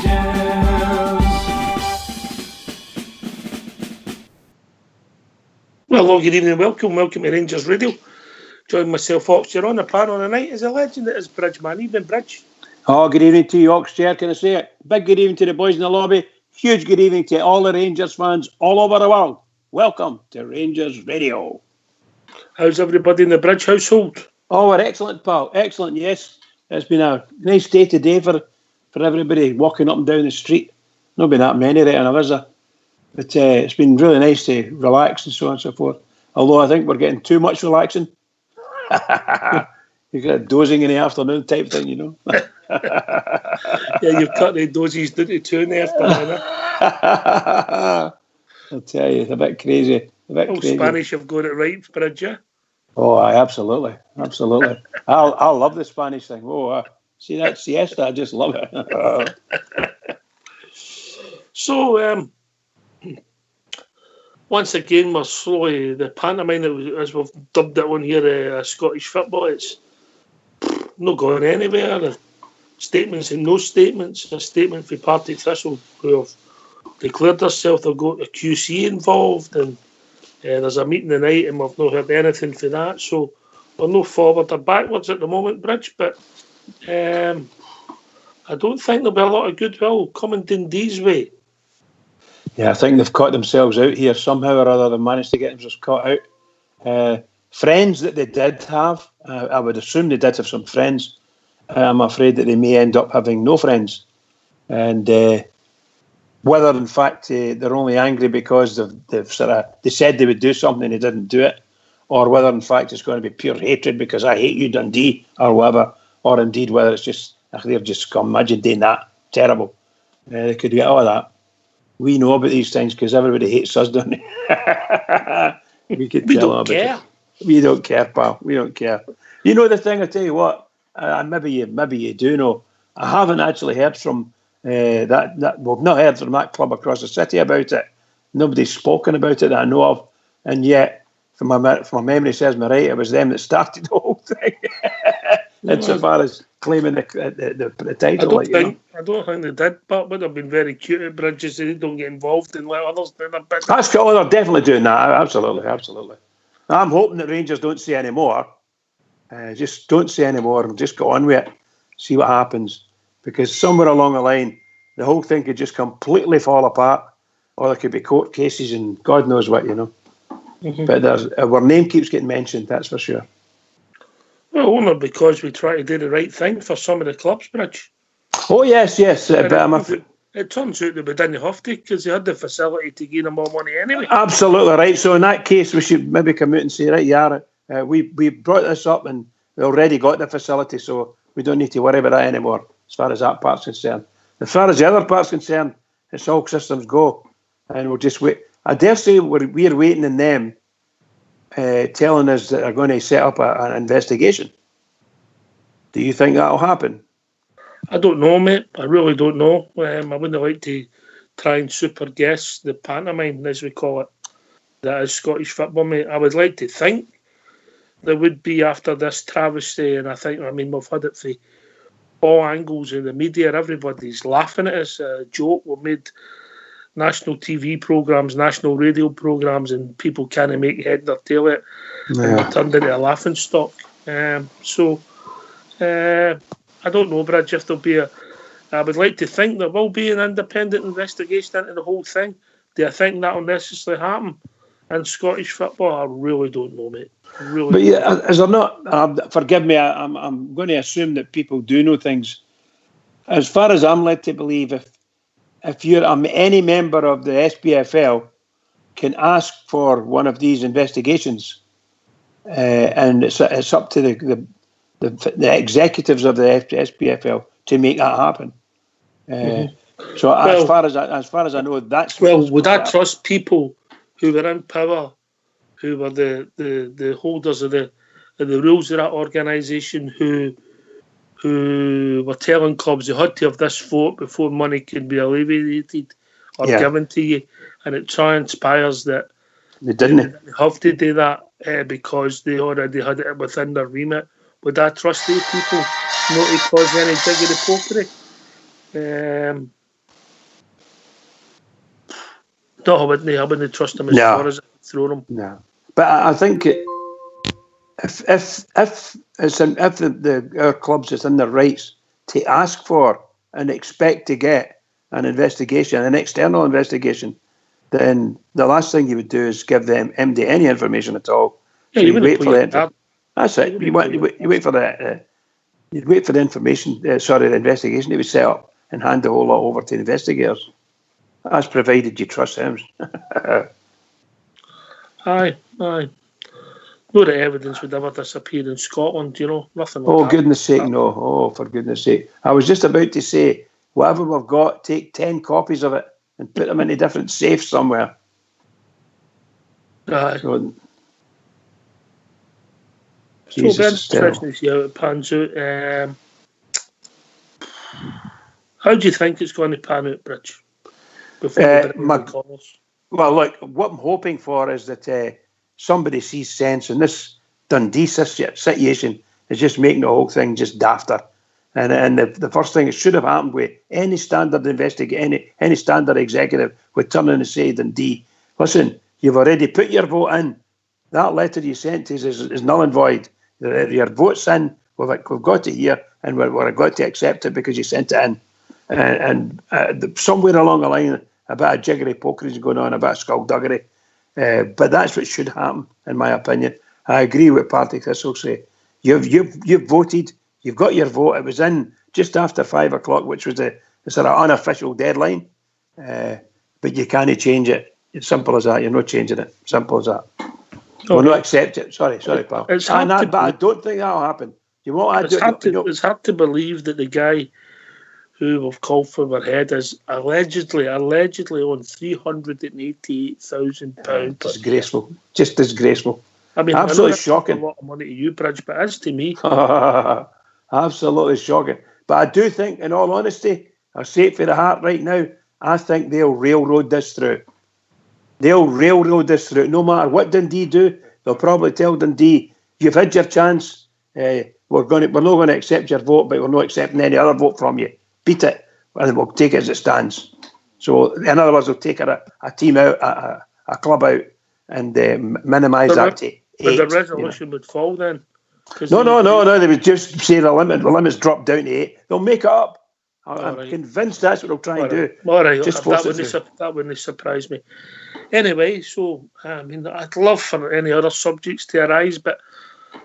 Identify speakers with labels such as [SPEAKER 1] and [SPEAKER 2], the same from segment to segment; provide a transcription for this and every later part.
[SPEAKER 1] Well, hello, good evening, welcome to Rangers Radio. Join myself, Oxford, on the panel tonight is a legend that is Bridgeman. Evening, Bridge.
[SPEAKER 2] Oh, good evening to you, Oxford. Can I say it? Big good evening to the boys in the lobby. Huge good evening to all the Rangers fans all over the world. Welcome to Rangers Radio.
[SPEAKER 1] How's everybody in the Bridge household?
[SPEAKER 2] Oh, we're excellent, pal. Excellent, yes. It's been a nice day today for everybody walking up and down the street. Not been that many right now, is there? But it's been really nice to relax and so on and so forth. Although I think we're getting too much relaxing. You get dozing in the afternoon type thing, you know.
[SPEAKER 1] Yeah, you've cut the dozes down to 2 in the afternoon.
[SPEAKER 2] I'll tell you, it's a bit crazy. Crazy.
[SPEAKER 1] Spanish have got it right, Bridge, yeah?
[SPEAKER 2] Oh, absolutely. I love the Spanish thing. Oh, see that siesta? I just love it.
[SPEAKER 1] So, once again, we're slowly, the pantomime, as we've dubbed it on here, Scottish football, it's not going anywhere. The statements and no statements. A statement for Partick Thistle, who have declared themselves, they've got a QC involved, and there's a meeting tonight, and we've not heard anything for that. So we're no forward or backwards at the moment, Bridge, but I don't think there'll be a lot of goodwill coming Dundee's way.
[SPEAKER 2] Yeah, I think they've caught themselves out here somehow or other. They managed to get themselves caught out. Friends that they did have, I would assume they did have some friends. I'm afraid that they may end up having no friends. And whether, in fact, they're only angry because they said they would do something and they didn't do it, or whether, in fact, it's going to be pure hatred because I hate you, Dundee, or whatever, or indeed whether it's just they've just scum. Imagine doing that. Terrible. They could get all of that. We know about these things because everybody hates us, don't they? we
[SPEAKER 1] don't care.
[SPEAKER 2] We don't care, pal. We don't care. You know the thing, I tell you what, maybe you do know. I haven't actually heard from that. We've not heard from that club across the city about it. Nobody's spoken about it that I know of. And yet, if my memory serves me right, it was them that started the whole thing. Insofar as claiming the title.
[SPEAKER 1] I don't think they did, but would have been very cute at Bridges. They don't get involved and let others do their bit.
[SPEAKER 2] That's cool. They're definitely doing that. Absolutely. I'm hoping that Rangers don't say any more. Just don't say any more and just go on with it. See what happens. Because somewhere along the line, the whole thing could just completely fall apart, or there could be court cases and God knows what, you know. Mm-hmm. But our name keeps getting mentioned, that's for sure.
[SPEAKER 1] Well, only because we try to do the right thing for some of the clubs, Bridge.
[SPEAKER 2] Oh, yes.
[SPEAKER 1] But it turns out that we didn't have to because they had the facility to gain them more money anyway.
[SPEAKER 2] Absolutely right. So in that case, we should maybe come out and say, right, yeah, we brought this up and we already got the facility, so we don't need to worry about that anymore as far as that part's concerned. As far as the other part's concerned, it's all systems go. And we'll just wait. I dare say we're waiting on them telling us that they're going to set up an investigation. Do you think that'll happen?
[SPEAKER 1] I don't know, mate. I really don't know. I wouldn't like to try and super guess the pantomime, as we call it, that is Scottish football, mate. I would like to think there would be after this travesty, and we've had it for all angles in the media. Everybody's laughing at us. A joke. We've made national TV programmes, national radio programmes, and people can't make head nor tail it. Yeah. And they're turned into a laughing stock. I don't know, Bridge, if there'll be I would like to think there will be an independent investigation into the whole thing. Do I think that'll necessarily happen in Scottish football? I really don't know, mate.
[SPEAKER 2] Is there not? Forgive me. I'm going to assume that people do know things. As far as I'm led to believe, if you're any member of the SPFL can ask for one of these investigations, and it's up to the executives of the SPFL to make that happen. So as far as I know, that's
[SPEAKER 1] would I trust people who were in power, who were the holders of the rules of that organisation, who were telling clubs they had to have this vote before money could be alleviated or given to you, and it transpires that
[SPEAKER 2] they didn't
[SPEAKER 1] have to do that because they already had it within their remit. Would I trust these people not to cause any diggity pokery? No, I wouldn't trust him as
[SPEAKER 2] No.
[SPEAKER 1] far as I could throw him.
[SPEAKER 2] No, but I think if our clubs is in their rights to ask for and expect to get an investigation, an external investigation, then the last thing you would do is give them MD any information at all.
[SPEAKER 1] Yeah,
[SPEAKER 2] So
[SPEAKER 1] you
[SPEAKER 2] you
[SPEAKER 1] wouldn't
[SPEAKER 2] wait
[SPEAKER 1] put
[SPEAKER 2] for
[SPEAKER 1] your
[SPEAKER 2] that.
[SPEAKER 1] card.
[SPEAKER 2] That's it. You wait for the you'd wait for the information. The investigation to be set up and hand the whole lot over to investigators. That's provided you trust them.
[SPEAKER 1] Aye. No, the evidence would ever disappear in Scotland, nothing like
[SPEAKER 2] Oh,
[SPEAKER 1] that.
[SPEAKER 2] goodness sake, no. Oh, for goodness sake. I was just about to say, whatever we've got, take 10 copies of it and put them in a different safe somewhere.
[SPEAKER 1] Aye.
[SPEAKER 2] So,
[SPEAKER 1] So it'll be
[SPEAKER 2] Jesus,
[SPEAKER 1] interesting to see how it pans out. How do you think it's going to pan out, Bridge? Before we bring in the callers?
[SPEAKER 2] Well, look, what I'm hoping for is that somebody sees sense in this Dundee situation is just making the whole thing just dafter. And the first thing that should have happened with any standard any standard executive would turn in and say, Dundee, listen, you've already put your vote in. That letter you sent us is null and void. Your vote's in. We've got it here, and we've got to accept it because you sent it in. And somewhere along the line, a bit of jiggery pokery is going on, a bit of skullduggery. But that's what should happen, in my opinion. I agree with Partick Thistle say. You've voted. You've got your vote. It was in just after 5 o'clock, which was the sort of unofficial deadline. But you can't change it. It's simple as that. You're not changing it. Simple as that. Okay. We'll not accept it. Sorry, pal. But I don't think that'll happen.
[SPEAKER 1] It's hard to believe that the guy who we've called for our head is allegedly on £388,000.
[SPEAKER 2] Disgraceful. Just disgraceful.
[SPEAKER 1] I mean,
[SPEAKER 2] absolutely
[SPEAKER 1] shocking. A lot of money to you, Bridge, but as to me,
[SPEAKER 2] absolutely shocking. But I do think, in all honesty, I'll say it for the heart right now, I think they'll railroad this through. No matter what Dundee do, they'll probably tell Dundee, you've had your chance. We're not going to accept your vote, but we're not accepting any other vote from you. Beat it, and we'll take it as it stands. So, in other words, they'll take a team out, a club out, and minimise that to 8.
[SPEAKER 1] But the resolution would fall then.
[SPEAKER 2] No. They would just say the limit's dropped down to 8. They'll make it up. I'm convinced that's what they'll try and do.
[SPEAKER 1] All right, that wouldn't surprise me. Anyway, so I'd love for any other subjects to arise, but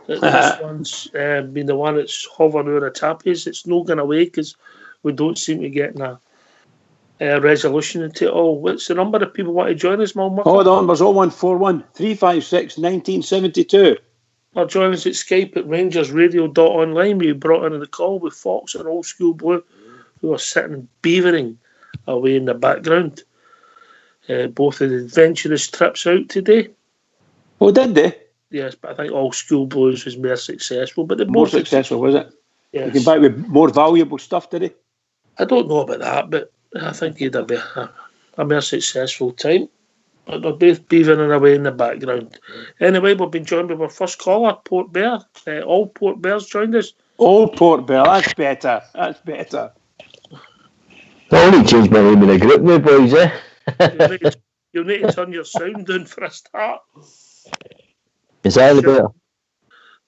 [SPEAKER 1] this one's been the one that's hovering over the top. It's not going away because we don't seem to get a resolution into it all. What's the number of people want to join us, Mal?
[SPEAKER 2] Oh, the number's 0141 356 1972.
[SPEAKER 1] Or join us at Skype at rangersradio.online. We brought in the call with Fox and Old School Blue, who are sitting beavering away in the background. Both of the adventurous trips out today.
[SPEAKER 2] Oh, did they?
[SPEAKER 1] Yes, but I think Old School Blues was more successful. But
[SPEAKER 2] more successful, was it?
[SPEAKER 1] Yes.
[SPEAKER 2] You came back with more valuable stuff, did he?
[SPEAKER 1] I don't know about that, but I think he'd have a more successful time. But they're both beavering away in the background. Anyway, we've been joined by our first caller, Port Bear. All Port Bears joined us.
[SPEAKER 2] All Port Bear, that's better.
[SPEAKER 3] I only changed my name in the group now, boys, eh?
[SPEAKER 1] You'll need to turn your sound down for a start.
[SPEAKER 3] Is that better?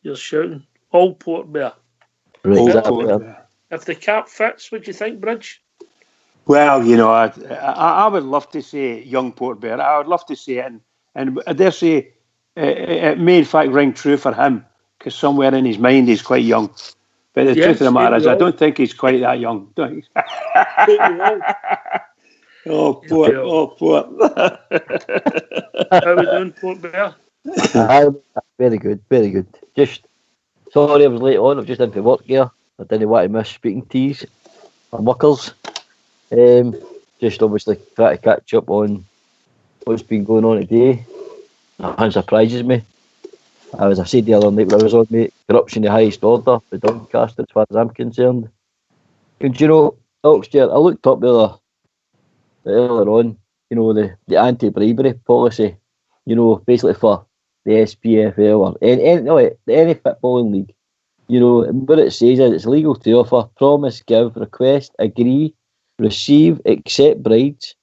[SPEAKER 1] You're shouting. All Port Bear.
[SPEAKER 3] Right,
[SPEAKER 1] if the cap fits, what do you think, Bridge?
[SPEAKER 2] Well, I would love to say young Port Bear. I would love to say it, and I dare say it may in fact ring true for him, because somewhere in his mind he's quite young. But the truth of the matter is, I don't think he's quite that young. Oh, Port.
[SPEAKER 1] How are we doing, Port Bear?
[SPEAKER 3] Very good. Just sorry I was late on. I've just into work here. I didn't want to miss speaking to you or muckers. Just obviously try to catch up on what's been going on today. That surprises me. As I said the other night when I was on, mate, corruption the highest order for Doncaster as far as I'm concerned. And Oxford, I looked up earlier on, the anti-bribery policy, basically for the SPFL or any footballing league. What it says is it's legal to offer, promise, give, request, agree, receive, accept bribes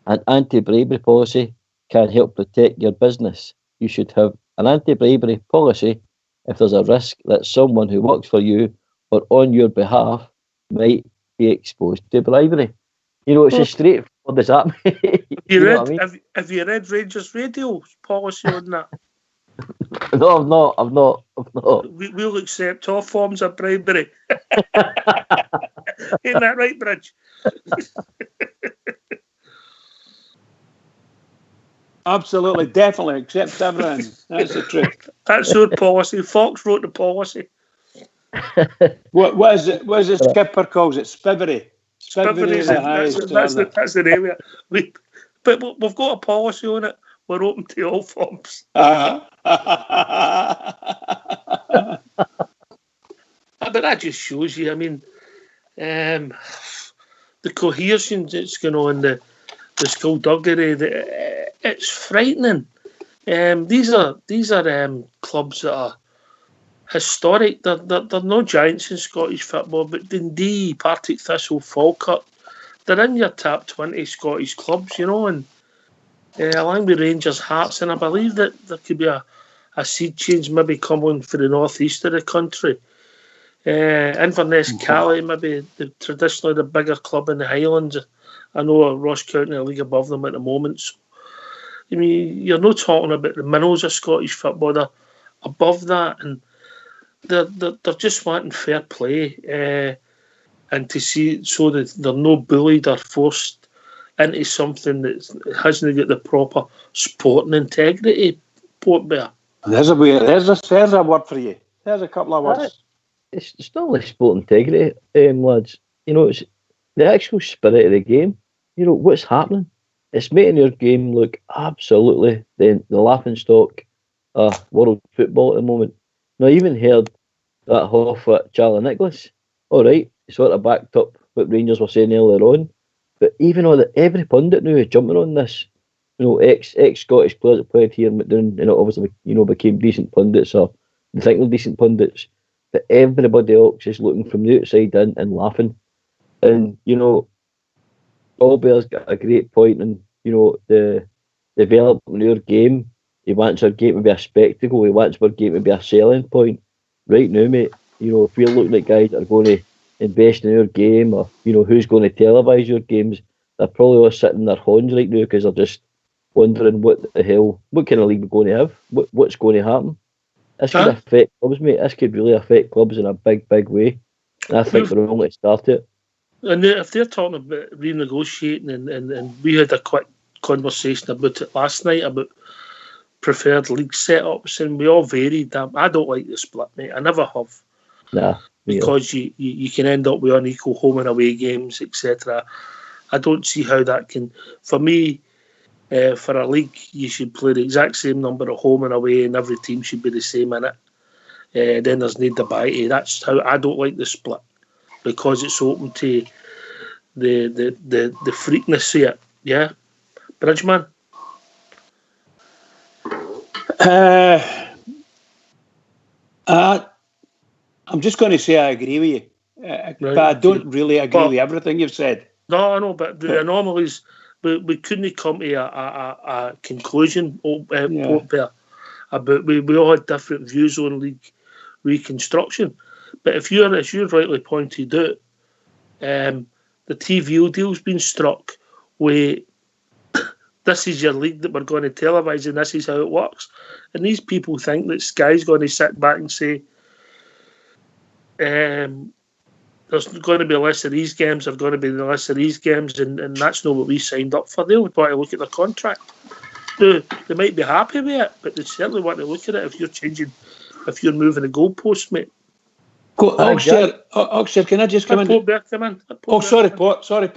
[SPEAKER 3] an anti-bribery policy can help protect your business. You should have an anti-bribery policy if there's a risk that someone who works for you or on your behalf might be exposed to bribery. It's as straightforward as that.
[SPEAKER 1] You
[SPEAKER 3] know
[SPEAKER 1] read?
[SPEAKER 3] what I mean?
[SPEAKER 1] Have you read Rangers Radio's policy on that?
[SPEAKER 3] No, I've not.
[SPEAKER 1] We'll accept all forms of bribery. Ain't that right, Bridge?
[SPEAKER 2] Absolutely, definitely accept everything. That's the truth.
[SPEAKER 1] That's our policy. Fox wrote the policy.
[SPEAKER 2] What is it? What is the skipper calls it? Spivery. Spivery is the highest.
[SPEAKER 1] That's the name of it. But we've got a policy on it. We're open to all forms. But that just shows you. I mean, the cohesion that's going on, the skullduggery. It's frightening. These are clubs that are historic. They're no giants in Scottish football, but Dundee, Partick Thistle, Falkirk, they're in your top 20 Scottish clubs, and along with Rangers, Hearts, and I believe that there could be a seed change maybe coming for the northeast of the country. Inverness, Cali, maybe traditionally the bigger club in the Highlands. I know Ross County, a league above them at the moment. So, I mean, you're not talking about the minnows of Scottish football. They're above that, and they're just wanting fair play, and to see so that they're no bullied or forced into something that hasn't got the proper sporting integrity. Port Bear.
[SPEAKER 2] There's a word for you. There's a couple of words.
[SPEAKER 3] It's not like sport integrity, lads. It's the actual spirit of the game. What's happening. It's making your game look absolutely the laughing stock of world football at the moment. Now, I even heard that half at Charlie Nicholas. All right, he sort of backed up what Rangers were saying earlier on. But even every pundit now is jumping on this. Ex-Scottish players that played here and obviously, became decent pundits, or they think they're decent pundits. But everybody else is looking from the outside in and laughing. And, Albear's got a great point in, the development of your game. He wants our game to be a spectacle. He wants our game to be a selling point. Right now, mate, if we're looking at guys that are going to invest in your game, or, who's going to televise your games, they're probably all sitting in their horns right now because they're just wondering what kind of league we're going to have, what's going to happen. This could affect clubs, mate. This could really affect clubs in a big, big way. And I think we're only starting it.
[SPEAKER 1] And if they're talking about renegotiating, and we had a quick conversation about it last night about preferred league setups, and we all varied. I don't like the split, mate. I never have.
[SPEAKER 3] Nah.
[SPEAKER 1] Because you can end up with unequal home and away games, etc. I don't see how that can. For me, for a league, you should play the exact same number of home and away, and every team should be the same in it. Then there's no debate. That's how I don't like the split, because it's open to the freakness of it. Yeah, Bridgeman.
[SPEAKER 2] I'm just going to say I agree with you, but I don't really agree with everything you've said.
[SPEAKER 1] No, I know, but the anomalies, we couldn't come to a conclusion about we all had different views on league reconstruction. But as you rightly pointed out, the TV deal's been struck with this is your league that we're going to televise, and this is how it works. And these people think that Sky's going to sit back and say, there's going to be less of these games, there's going to be less of these games, and that's not what we signed up for. They'll want to look at the contract. They might be happy with it, but they certainly want to look at it if you're moving the goalpost, mate.
[SPEAKER 2] Oxford, can I just come in? Sorry, Port.
[SPEAKER 3] Sorry,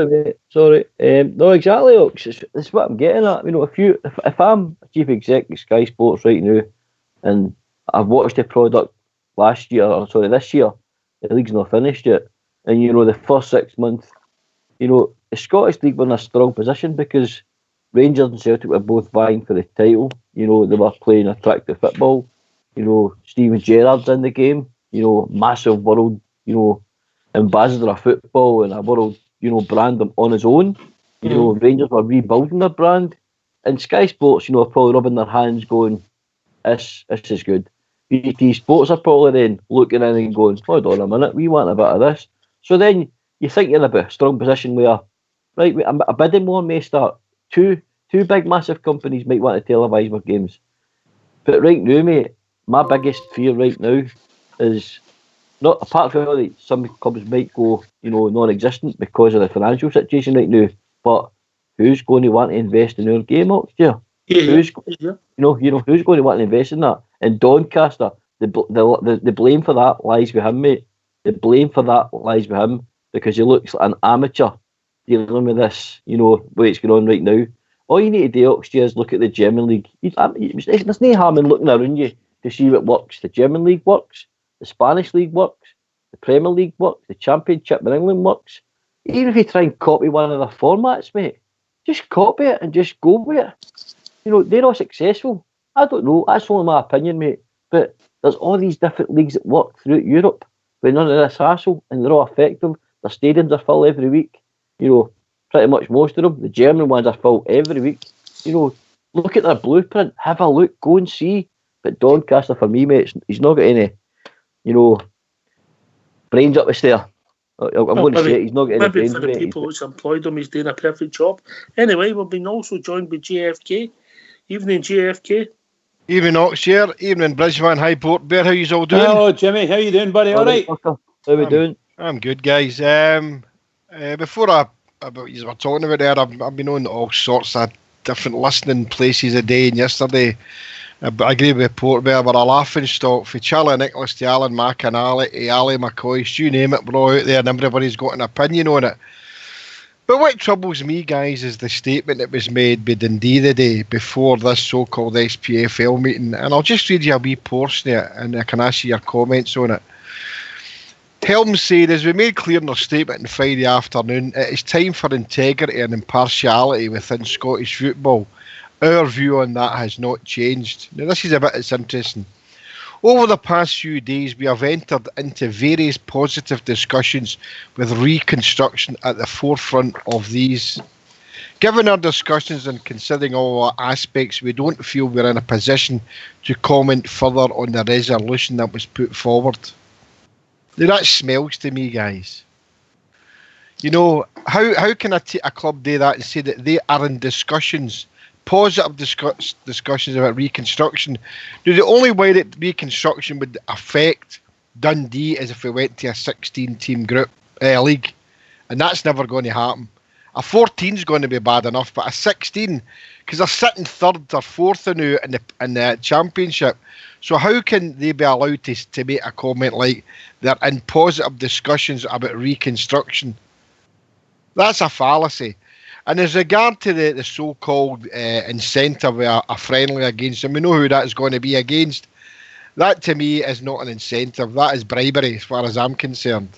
[SPEAKER 3] mate. Sorry. No, exactly, Ox. That's what I'm getting at. If I'm a chief exec of Sky Sports right now, and I've watched the product this year, the league's not finished yet, and the first 6 months, the Scottish League were in a strong position because Rangers and Celtic were both vying for the title. They were playing attractive football. Steven Gerrard's in the game. Massive world, ambassador of football and a world, brand on his own. You know, Rangers were rebuilding their brand, and Sky Sports, you know, are probably rubbing their hands, going, "This is good." BT Sports are probably then looking in and going, "Hold on a minute, we want a bit of this." So then you think you're in a bit strong position where, right, a bidding war may start. Two big massive companies might want to televise my games, but right now, mate, my biggest fear right now is not, apart from that some clubs might go, you know, non-existent because of the financial situation right now, but who's going to want to invest in our game next year? Who's you know who's going to want to invest in that? And Doncaster, the blame for that lies with him, mate. The blame for that lies with him because he looks like an amateur dealing with this, you know, what's going on right now. All you need to do next year is look at the German League. There's no harm in looking around you to see what works. The German League works, the Spanish League works, the Premier League works, the Championship in England works. Even if you try and copy one of the formats, mate, just copy it and just go with it. You know, they're all successful. I don't know. That's only my opinion, mate. But there's all these different leagues that work throughout Europe with none of this hassle, and they're all effective. Their stadiums are full every week. You know, pretty much most of them. The German ones are full every week. You know, look at their blueprint. Have a look. Go and see. But Doncaster, for me, mate, he's not got any, you know, brains up the stair. I'm going to say it. He's not got any brains.
[SPEAKER 1] Maybe for the people who's employed him, he's doing a perfect job. Anyway, we've been also joined by JFK. Evening, JFK.
[SPEAKER 4] Evening, Oxshire. Evening, Bridgman. Hi, Port Bear. How you all doing?
[SPEAKER 2] Hello, Jimmy. How you doing, buddy? All right?
[SPEAKER 3] How we doing?
[SPEAKER 4] I'm good, guys. Before you were talking about there, I've been on all sorts of different listening places a day. And yesterday, I agree with Port Bear, we're a laughing stock for Charlie Nicholas to Alan McAnally to Ali McCoy. You name it, we're all out there, and everybody's got an opinion on it. But what troubles me, guys, is the statement that was made by Dundee the day before this so-called SPFL meeting. And I'll just read you a wee portion of it, and I can ask you your comments on it. Helms said, as we made clear in our statement on Friday afternoon, it is time for integrity and impartiality within Scottish football. Our view on that has not changed. Now, this is a bit that's interesting. Over the past few days, we have entered into various positive discussions with reconstruction at the forefront of these. Given our discussions and considering all our aspects, we don't feel we're in a position to comment further on the resolution that was put forward. Now, that smells to me, guys. You know, how can a club do that and say that they are in discussions, positive discussions about reconstruction? The only way that reconstruction would affect Dundee is if we went to a 16-team group league, and that's never going to happen. A 14 is going to be bad enough, but a 16, because they're sitting third or fourth now in the championship. So how can they be allowed to make a comment like they're in positive discussions about reconstruction? That's a fallacy. And as regard to the so-called incentive of a friendly against them, we know who that is going to be against. That to me is not an incentive. That is bribery as far as I'm concerned.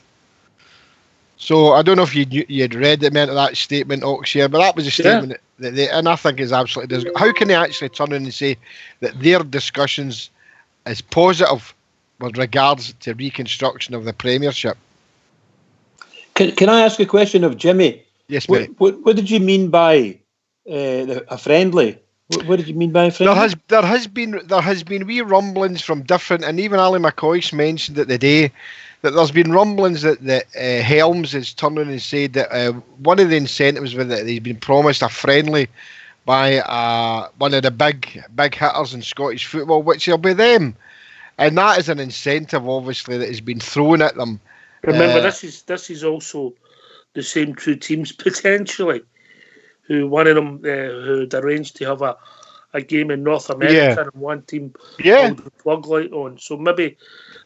[SPEAKER 4] So I don't know if you'd read the meant of that statement, Oxshire, but that was a statement that they, and I think is absolutely. How can they actually turn in and say that their discussions is positive with regards to reconstruction of the Premiership?
[SPEAKER 2] Can I ask a question of Jimmy?
[SPEAKER 4] Yes, mate.
[SPEAKER 2] What did you mean by a friendly? What did you mean by a friendly?
[SPEAKER 4] There has been wee rumblings from different, and even Ali McCoy mentioned it the day, that there's been rumblings that Helms is turning and said that one of the incentives was that he's been promised a friendly by one of the big hitters in Scottish football, which will be them, and that is an incentive, obviously, that has been thrown at them.
[SPEAKER 1] Remember, this is also the same two teams potentially, who one of them who'd arranged to have a game in North America, and one team pulled the plug light on. So maybe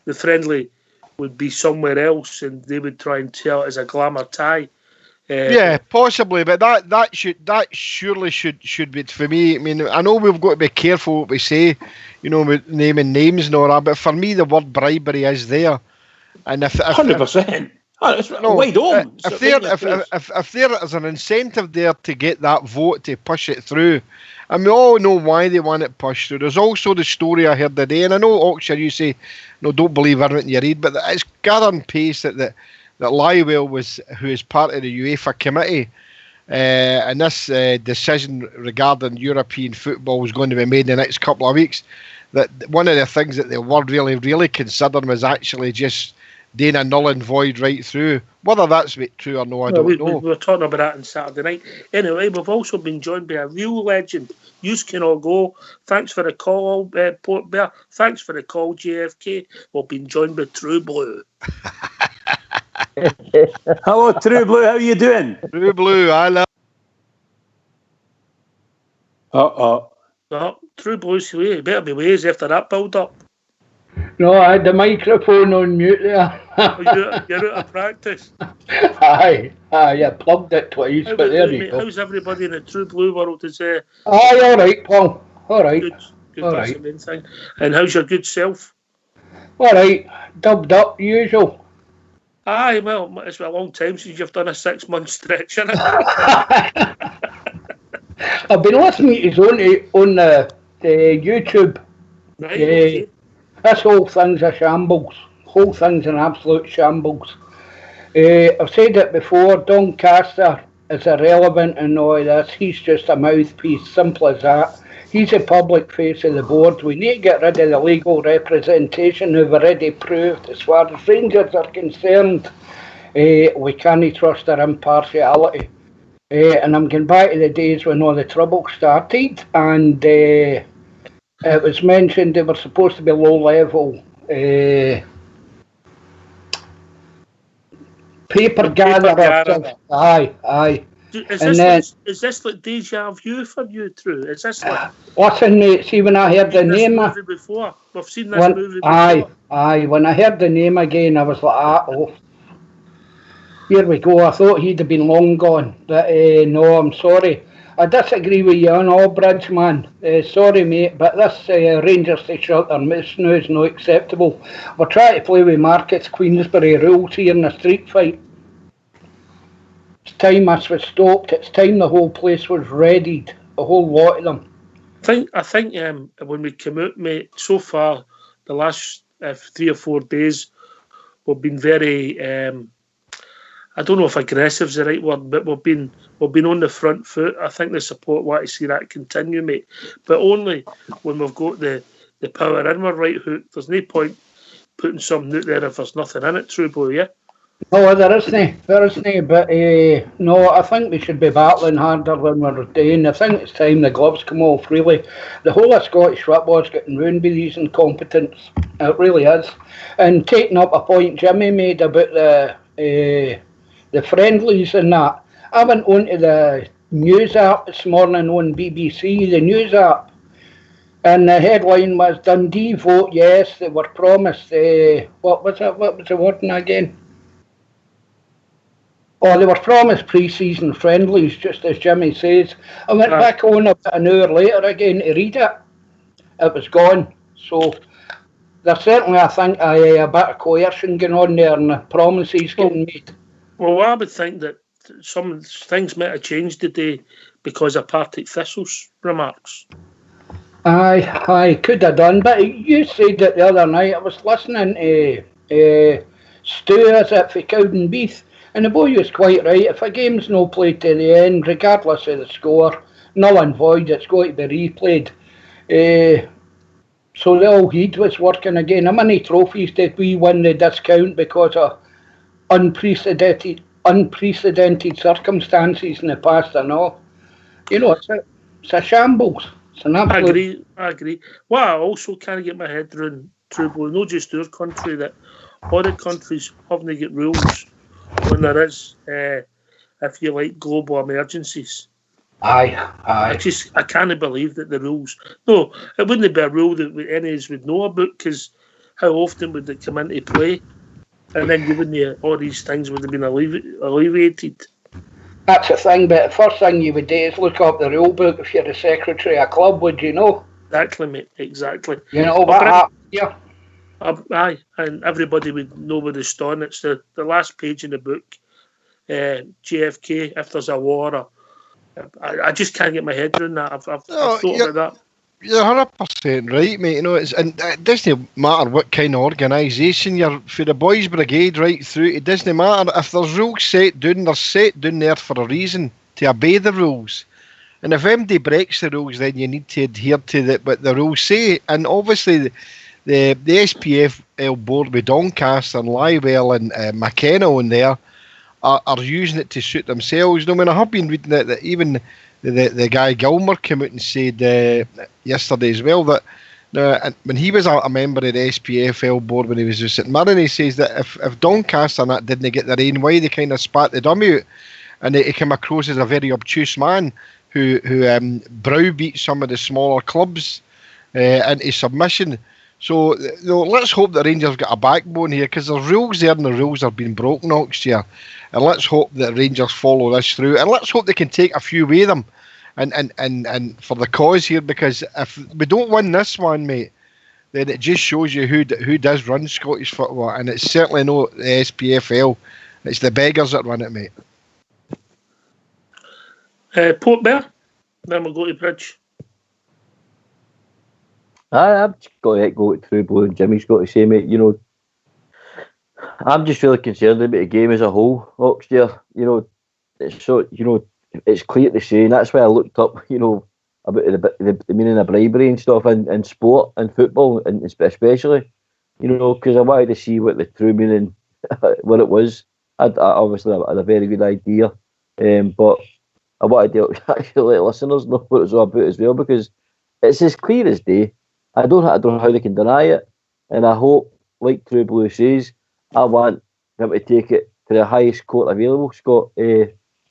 [SPEAKER 1] the friendly would be somewhere else, and they would try and tell it as a glamour tie.
[SPEAKER 4] Possibly, but that surely should be, for me. I mean, I know we've got to be careful what we say, you know, with naming names and all that. But for me, the word bribery is there, and if
[SPEAKER 2] 100%. Wide on.
[SPEAKER 4] If there is an incentive there to get that vote to push it through, and we all know why they want it pushed through. There's also the story I heard today, and I know, Oxshire, you say, no, don't believe everything you read, but it's gathering pace that Lywell who is part of the UEFA committee, and this decision regarding European football was going to be made in the next couple of weeks, that one of the things that they were really, really considering was actually just doing a null and void right through. Whether that's true or no, I don't know.
[SPEAKER 1] We were talking about that on Saturday night. Anyway, we've also been joined by a real legend. Yous can all go. Thanks for the call, Port Bear. Thanks for the call, JFK. We've been joined by True Blue.
[SPEAKER 2] Hello, True Blue. How are you doing?
[SPEAKER 4] True Blue, I love.
[SPEAKER 1] No, True Blue's here. You better be ways after that build-up.
[SPEAKER 5] No, I had the microphone on mute there.
[SPEAKER 1] You're out of practice.
[SPEAKER 5] Aye, I plugged it twice, but there you go.
[SPEAKER 1] How's everybody in the True Blue world?
[SPEAKER 5] Aye, all right, Paul. All right.
[SPEAKER 1] Good.
[SPEAKER 5] All
[SPEAKER 1] That's
[SPEAKER 5] right.
[SPEAKER 1] the main thing. And how's your good self?
[SPEAKER 5] All right, dubbed up, usual.
[SPEAKER 1] Aye, well, it's been a long time since you've done a 6-month stretch, isn't it?
[SPEAKER 5] I've been listening to his on the YouTube.
[SPEAKER 1] Right,
[SPEAKER 5] Yeah.
[SPEAKER 1] okay.
[SPEAKER 5] This whole thing's a shambles. Whole thing's an absolute shambles. I've said it before, Doncaster is irrelevant in all this. He's just a mouthpiece, simple as that. He's a public face of the board. We need to get rid of the legal representation who've already proved, as far as Rangers are concerned, we can't trust their impartiality. And I'm going back to the days when all the trouble started, and it was mentioned they were supposed to be low level paper gatherers. Aye.
[SPEAKER 1] Is this like deja vu for you, True? Is this like...
[SPEAKER 5] Listen, mate, see when I heard the name...
[SPEAKER 1] movie before? We've seen this movie before.
[SPEAKER 5] Aye, when I heard the name again, I was like, oh, here we go. I thought he'd have been long gone. But no, I'm sorry. I disagree with you on all, Bridge, man. Sorry, mate, but this Rangers to shut their mouths now is not acceptable. We're trying to play with Marcus Queensberry rules here in a street fight. It's time this was stopped. It's time the whole place was readied. A whole lot of them.
[SPEAKER 1] I think when we come out, mate, so far, the last 3 or 4 days, we've been very... I don't know if aggressive is the right word, but we've been on the front foot. I think the support want to see that continue, mate. But only when we've got the power in our right hook. There's no point putting something out there if there's nothing in it, True Blue, yeah?
[SPEAKER 5] No, there isn't. But no, I think we should be battling harder than we're doing. I think it's time the gloves come off, really. The whole of Scottish football is getting ruined by these incompetents. It really is. And taking up a point Jimmy made about the friendlies and that. I went onto the news app this morning on BBC, the news app, and the headline was Dundee vote yes. They were promised. What was it? What was the wording again? Oh, they were promised pre-season friendlies, just as Jimmy says. I went back on about an hour later again to read it. It was gone. So there's certainly, I think, a bit of coercion going on there and the promises getting made.
[SPEAKER 1] Well, I would think that some things might have changed today because of Partick Thistle's remarks.
[SPEAKER 5] Aye, could have done. But you said it the other night. I was listening to Stu, is it, for Cowdenbeath, and the boy was quite right. If a game's no played to the end, regardless of the score, null and void, it's got to be replayed. So the old heat was working again. How many trophies did we win the discount because of unprecedented circumstances in the past and all? You know, it's a shambles. It's an absolute...
[SPEAKER 1] I agree. Well, I also can't get my head around, True Blue, not just our country, that other countries haven't got rules when there is, if you like, global emergencies.
[SPEAKER 5] Aye.
[SPEAKER 1] I can't believe that the rules... No, it wouldn't be a rule that any of us would know about, because how often would it come into play? And then you wouldn't, all these things would have been alleviated.
[SPEAKER 5] That's the thing, but the first thing you would do is look up the rule book if you're the secretary of a club, would you know?
[SPEAKER 1] Exactly, mate, exactly.
[SPEAKER 5] You know what happened here?
[SPEAKER 1] Aye, and everybody would know where they stand. It's the last page in the book. JFK, if there's a war. I just can't get my head around that. I've thought about that.
[SPEAKER 4] You're 100% right, mate. You know, it doesn't matter what kind of organisation you're for, the boys' brigade right through. It doesn't matter if there's rules set down. They're set down there for a reason to obey the rules. And if MD breaks the rules, then you need to adhere to what the rules say. And obviously, the SPFL board with Doncaster and Lywell and McKenna on there are using it to suit themselves. I mean, I have been reading that even the guy Gilmer came out and said yesterday as well that and when he was a member of the SPFL board when he was with St Mirren, he says that if Doncaster and that didn't get their own way, they kind of spat the dummy out, and he came across as a very obtuse man who browbeat some of the smaller clubs into submission. So let's hope the Rangers got a backbone here, because there's rules there and the rules have been broken next year. And let's hope that Rangers follow this through, and let's hope they can take a few with them and for the cause here, because if we don't win this one, mate, then it just shows you who does run Scottish football, and it's certainly not the SPFL. It's the beggars that run it, mate.
[SPEAKER 1] Port Bear, then we'll go to Bridge.
[SPEAKER 3] I've just got to go through Blue, and Jimmy's got to say, mate, you know, I'm just really concerned about the game as a whole next year. You know, it's so, you know, it's clear to say, and that's why I looked up, you know, about the meaning of bribery and stuff in sport and football, and especially, you know, because I wanted to see what the true meaning, what it was. I obviously had a very good idea, but I wanted to actually let listeners know what it was all about as well, because it's as clear as day. I don't know how they can deny it, and I hope, like True Blue says, I want them to take it to the highest court available,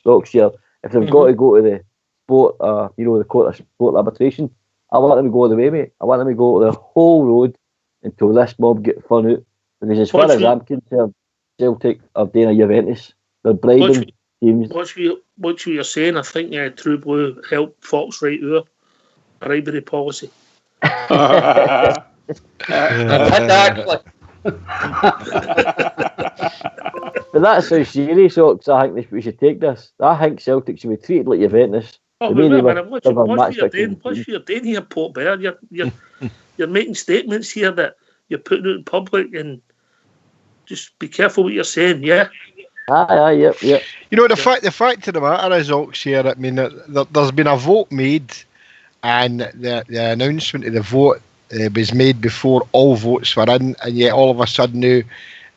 [SPEAKER 3] next year. If they've got to go to the sport, you know, the court of sport arbitration, I want them to go the way, mate. I want them to go the whole road until this mob get fun out. Because as far as I'm concerned, Celtic are doing a Juventus. They're bribing teams.
[SPEAKER 1] What you're saying, I think True Blue helped Fox write our bribery policy.
[SPEAKER 5] Exactly.
[SPEAKER 3] But that's how serious, Ox, I think we should take this. I think Celtic should be treated like Juventus.
[SPEAKER 1] Oh, wait a minute, what's you're doing here, Port Bear? You're making statements here that you're putting out in public, and just be careful what you're saying, yeah?
[SPEAKER 3] Yep.
[SPEAKER 4] You know, the fact of the matter is, Ox, here, I mean, there's been a vote made, and the announcement of the vote was made before all votes were in, and yet all of a sudden now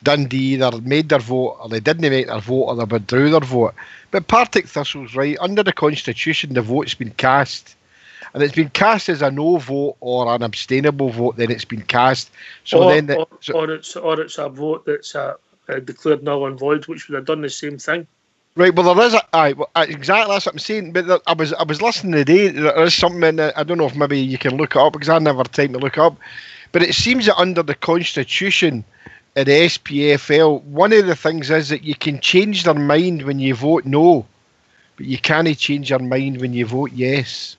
[SPEAKER 4] Dundee either made their vote, or they didn't make their vote, or they withdrew their vote. But Partick Thistle's right. Under the Constitution, the vote's been cast, and it's been cast as a no vote or an abstainable vote. Then it's been cast. So it's
[SPEAKER 1] a vote that's declared null and void, which would have done the same thing.
[SPEAKER 4] Right. Well, there is exactly that's what I'm saying. But I was listening today. There is something I don't know if maybe you can look it up, because I never had time to look it up. But it seems that under the Constitution, at the SPFL, one of the things is that you can change their mind when you vote no, but you can't change your mind when you vote yes.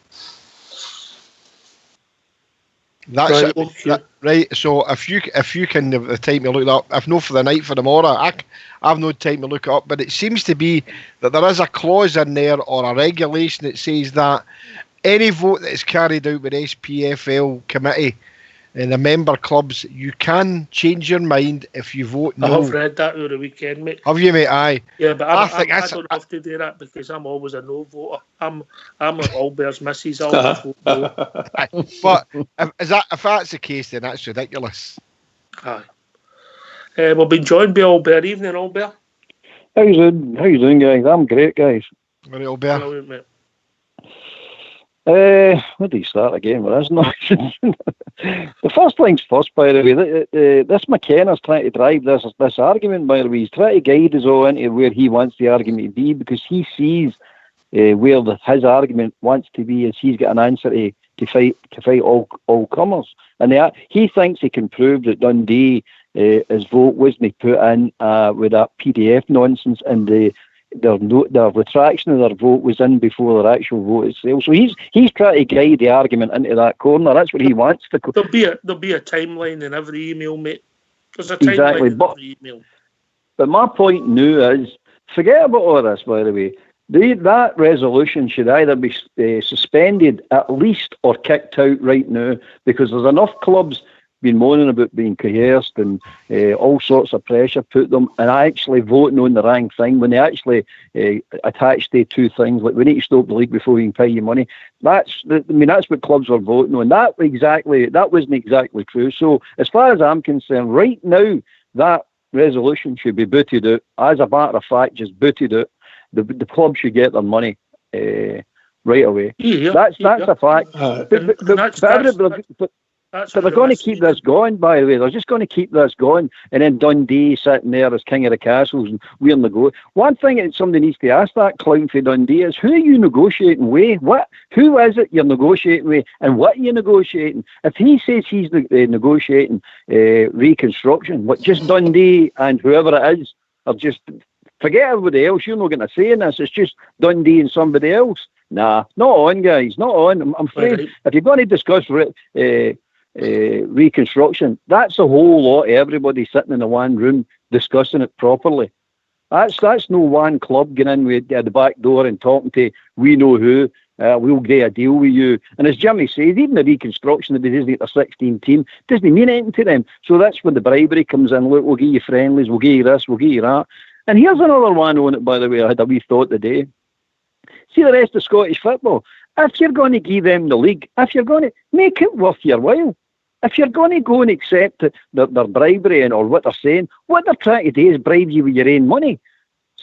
[SPEAKER 4] That's
[SPEAKER 1] right.
[SPEAKER 4] Right. So if you can have the time to look it up, if not for the night, for tomorrow, I've no time to look it up. But it seems to be that there is a clause in there, or a regulation that says that any vote that is carried out with SPFL committee and the member clubs, you can change your mind if you vote no.
[SPEAKER 1] I've read that over the weekend, mate.
[SPEAKER 4] Have you, mate? Aye.
[SPEAKER 1] Yeah, but I don't have to do that, because I'm always a no voter. I'm like all Bears misses. I always vote no.
[SPEAKER 4] But if that's the case, then that's ridiculous.
[SPEAKER 1] Aye. We've been joined by All Bear. Evening, All Bear.
[SPEAKER 6] How you doing, guys? I'm great, guys.
[SPEAKER 4] All right, All Bear.
[SPEAKER 1] Brilliant, mate.
[SPEAKER 6] Where do you start again with this nonsense? The first things first, by the way, this McKenna's trying to drive this argument, by the way. He's trying to guide us all into where he wants the argument to be, because he sees where his argument wants to be, and he's got an answer to fight all comers. And he thinks he can prove that Dundee, his vote wasn't put in with that PDF nonsense, and their retraction of their vote was in before their actual vote itself. So he's trying to guide the argument into that corner. That's what he wants to.
[SPEAKER 1] There'll be a timeline in every email, mate. There's a timeline in every email.
[SPEAKER 6] But my point now is, forget about all this, by the way. That resolution should either be suspended at least or kicked out right now, because there's enough clubs been moaning about being coerced and all sorts of pressure put them, and actually voting on the wrong thing when they actually attach the two things, like we need to stop the league before we can pay you money. That's what clubs were voting on. That wasn't exactly true. So as far as I'm concerned, right now, that resolution should be booted out. As a matter of fact, just booted out. The club should get their money right away. That's a fact. But they're going to keep this going, by the way. They're just going to keep this going. And then Dundee sitting there as king of the castles and we're negotiating. One thing that somebody needs to ask that clown for Dundee is, who are you negotiating with? Who is it you're negotiating with? And what are you negotiating? If he says he's negotiating reconstruction, just Dundee and whoever it is, are just, forget everybody else. You're not going to say in this. It's just Dundee and somebody else. Nah, not on, guys. Not on. I'm afraid if you're going to discuss reconstruction, that's a whole lot of everybody sitting in the one room discussing it properly. That's no one club getting in with the back door and talking to we know who, we'll get a deal with you. And as Jimmy says, even the reconstruction, if it isn't a 16 team, doesn't mean anything to them. So that's when the bribery comes in. Look, we'll give you friendlies, we'll give you this, we'll give you that. And here's another one on it, by the way. I had a wee thought today. See the rest of Scottish football. If you're going to give them the league, if you're going to make it worth your while, if you're going to go and accept their bribery or what they're saying, what they're trying to do is bribe you with your own money.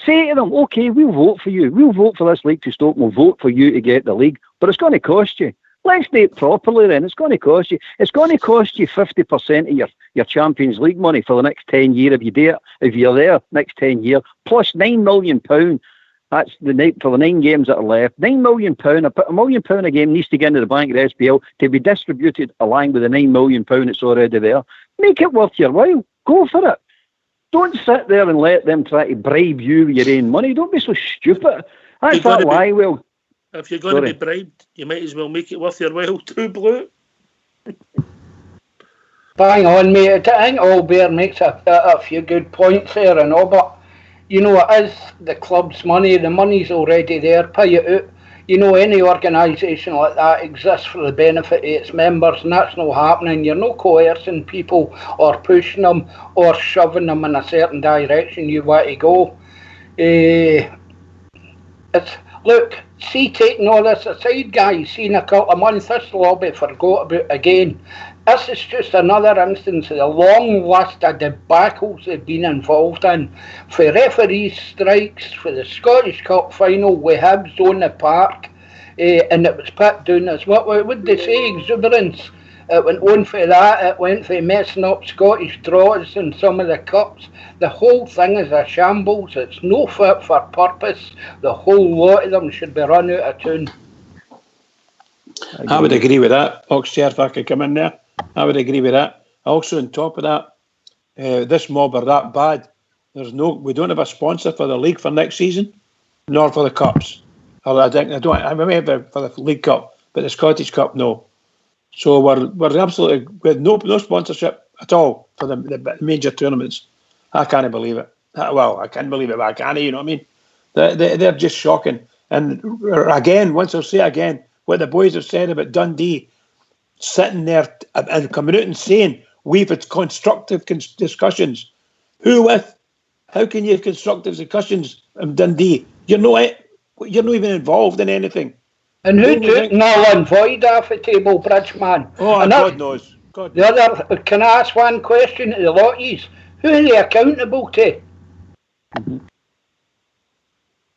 [SPEAKER 6] Say to them, okay, we'll vote for you. We'll vote for this league to stop. We'll vote for you to get the league. But it's going to cost you. Let's do it properly then. It's going to cost you. It's going to cost you 50% of your Champions League money for the next 10 years if you do it. If you're there next 10 years, plus £9 million. That's for the 9 games that are left. £9 million. £1 million a game needs to get into the bank of the SPL to be distributed along with the £9 million that's already there. Make it worth your while. Go for it. Don't sit there and let them try to bribe you with your own money. Don't be so stupid. That's that lie, Will.
[SPEAKER 1] If you're going to be bribed, you might as well make it worth your while too, Blue.
[SPEAKER 5] Bang on, mate. I think Albert makes a few good points there and all, but you know, it is the club's money. The money's already there. Pay it out. You know, any organisation like that exists for the benefit of its members, and that's not happening. You're not coercing people or pushing them or shoving them in a certain direction you want to go. Look, see, taking all this aside, guys, see, in a couple of months, this will all be forgot about again. This is just another instance of the long list of debacles they've been involved in. For referee strikes, for the Scottish Cup final with Hibs on the park, and it was put down as, what would they say, exuberance. It went on for that, it went for messing up Scottish draws and some of the cups. The whole thing is a shambles. It's no fit for purpose. The whole lot of them should be run out of tune.
[SPEAKER 2] I would agree with that. Oxchair, if I could come in there, I would agree with that. Also, on top of that, this mob are that bad. We don't have a sponsor for the league for next season, nor for the cups. I may have for the League Cup, but the Scottish Cup, no. So we're absolutely with no sponsorship at all for the major tournaments. I can't believe it. Well, I can believe it, but I can't. You know what I mean? They're just shocking. And again, once I'll say again, what the boys have said about Dundee sitting there and coming out and saying we've had constructive discussions. Who with? How can you have constructive discussions in Dundee? You're not even involved in anything.
[SPEAKER 5] And who took null and void off the table, Bridgeman?
[SPEAKER 2] Oh, God knows.
[SPEAKER 5] Can I ask one question to the lot of yous? Who are they accountable to?